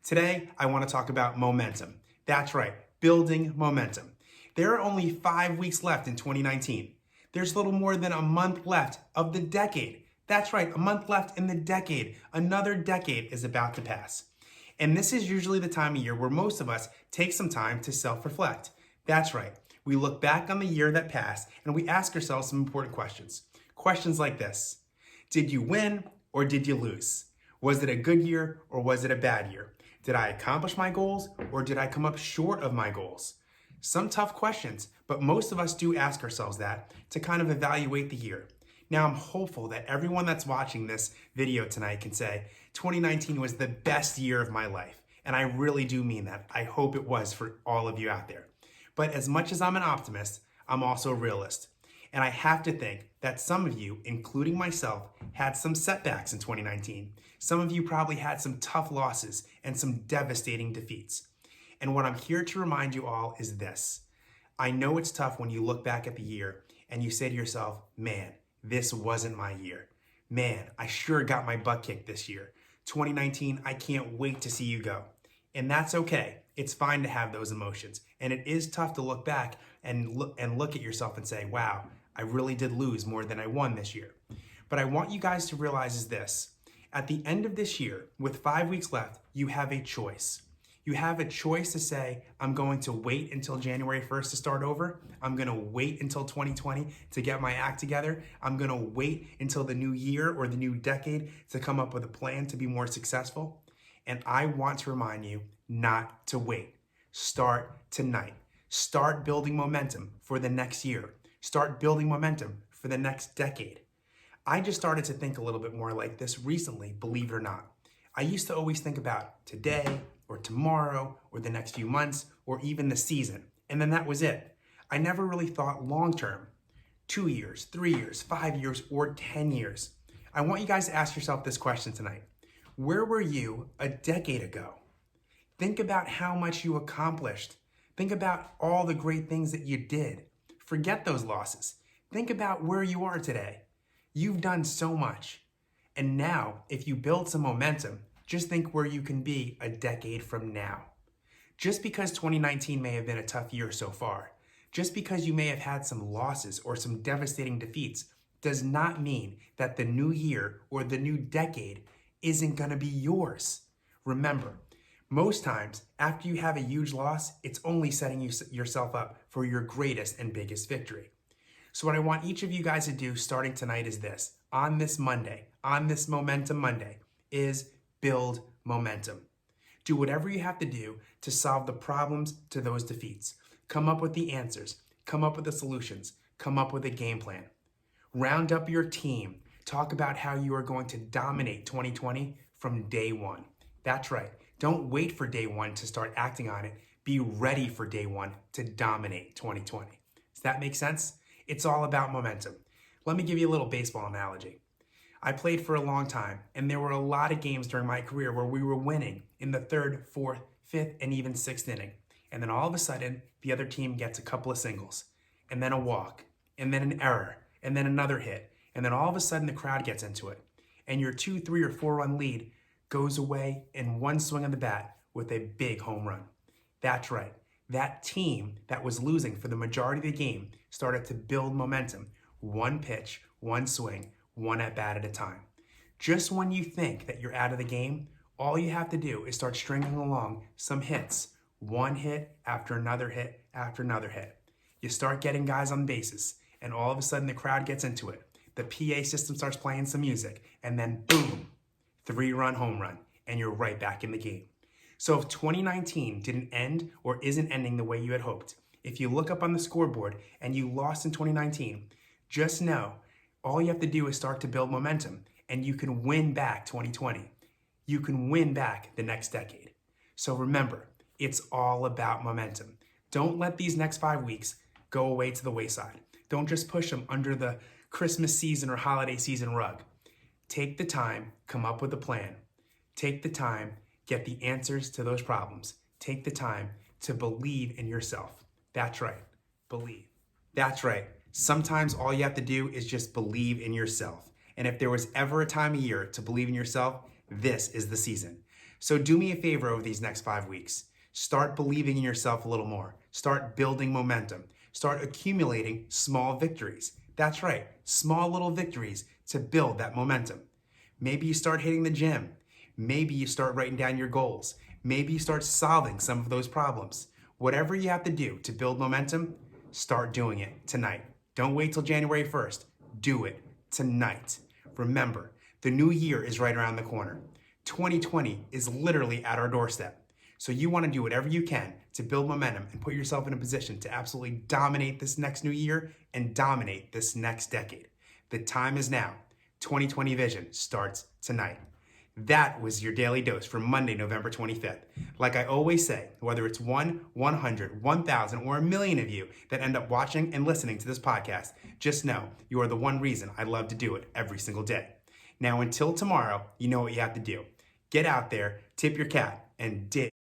Today, I want to talk about momentum. That's right, building momentum. There are only 5 weeks left in 2019. There's little more than a month left of the decade. That's right, a month left in the decade. Another decade is about to pass. And this is usually the time of year where most of us take some time to self-reflect. That's right, we look back on the year that passed and we ask ourselves some important questions. Questions like this: did you win or did you lose? Was it a good year or was it a bad year? Did I accomplish my goals or did I come up short of my goals? Some tough questions, but most of us do ask ourselves that to kind of evaluate the year. Now, I'm hopeful that everyone that's watching this video tonight can say 2019 was the best year of my life. And I really do mean that. I hope it was for all of you out there. But as much as I'm an optimist, I'm also a realist. And I have to think that some of you, including myself, had some setbacks in 2019. Some of you probably had some tough losses and some devastating defeats. And what I'm here to remind you all is this: I know it's tough when you look back at the year and you say to yourself, man, this wasn't my year. Man, I sure got my butt kicked this year. 2019, I can't wait to see you go. And that's okay. It's fine to have those emotions. And it is tough to look back and look at yourself and say, wow, I really did lose more than I won this year. But I want you guys to realize is this: at the end of this year, with 5 weeks left, you have a choice. You have a choice to say, I'm going to wait until January 1st to start over. I'm going to wait until 2020 to get my act together. I'm going to wait until the new year or the new decade to come up with a plan to be more successful. And I want to remind you not to wait. Start tonight. Start building momentum for the next year. Start building momentum for the next decade. I just started to think a little bit more like this recently, believe it or not. I used to always think about today or tomorrow or the next few months or even the season, and then that was it. I never really thought long term, 2 years, 3 years, 5 years, or 10 years. I want you guys to ask yourself this question tonight. Where were you a decade ago? Think about how much you accomplished. Think about all the great things that you did. Forget those losses. Think about where you are today. You've done so much. And now, if you build some momentum, just think where you can be a decade from now. Just because 2019 may have been a tough year so far, just because you may have had some losses or some devastating defeats, does not mean that the new year or the new decade isn't going to be yours. Remember, most times, after you have a huge loss, it's only setting yourself up for your greatest and biggest victory. So what I want each of you guys to do starting tonight is this: on this Monday, on this Momentum Monday, is build momentum. Do whatever you have to do to solve the problems to those defeats. Come up with the answers. Come up with the solutions. Come up with a game plan. Round up your team. Talk about how you are going to dominate 2020 from day one. That's right. Don't wait for day one to start acting on it. Be ready for day one to dominate 2020. Does that make sense? It's all about momentum. Let me give you a little baseball analogy. I played for a long time, and there were a lot of games during my career where we were winning in the 3rd, 4th, 5th, and even 6th inning. And then all of a sudden, the other team gets a couple of singles, and then a walk, and then an error, and then another hit. And then all of a sudden, the crowd gets into it. And your 2, 3, or 4 run lead goes away in one swing of the bat with a big home run. That's right. That team that was losing for the majority of the game started to build momentum. One pitch, one swing, one at bat at a time. Just when you think that you're out of the game, all you have to do is start stringing along some hits. One hit after another hit after another hit. You start getting guys on bases, and all of a sudden the crowd gets into it. The PA system starts playing some music, and then boom, 3-run home run, and you're right back in the game. So if 2019 didn't end or isn't ending the way you had hoped, if you look up on the scoreboard and you lost in 2019, just know all you have to do is start to build momentum, and you can win back 2020. You can win back the next decade. So remember, it's all about momentum. Don't let these next 5 weeks go away to the wayside. Don't just push them under the Christmas season or holiday season rug. Take the time, come up with a plan. Take the time, get the answers to those problems. Take the time to believe in yourself. That's right, believe. That's right. Sometimes all you have to do is just believe in yourself. And if there was ever a time of year to believe in yourself, this is the season. So do me a favor over these next 5 weeks. Start believing in yourself a little more. Start building momentum. Start accumulating small victories. That's right, small little victories to build that momentum. Maybe you start hitting the gym. Maybe you start writing down your goals. Maybe you start solving some of those problems. Whatever you have to do to build momentum, start doing it tonight. Don't wait till January 1st. Do it tonight. Remember, the new year is right around the corner. 2020 is literally at our doorstep. So you want to do whatever you can to build momentum and put yourself in a position to absolutely dominate this next new year and dominate this next decade. The time is now. 2020 vision starts tonight. That was your daily dose for Monday, November 25th. Like I always say, whether it's 1, 100, 1,000, or a million of you that end up watching and listening to this podcast, just know you are the one reason I love to do it every single day. Now, until tomorrow, you know what you have to do. Get out there, tip your cat, and dig.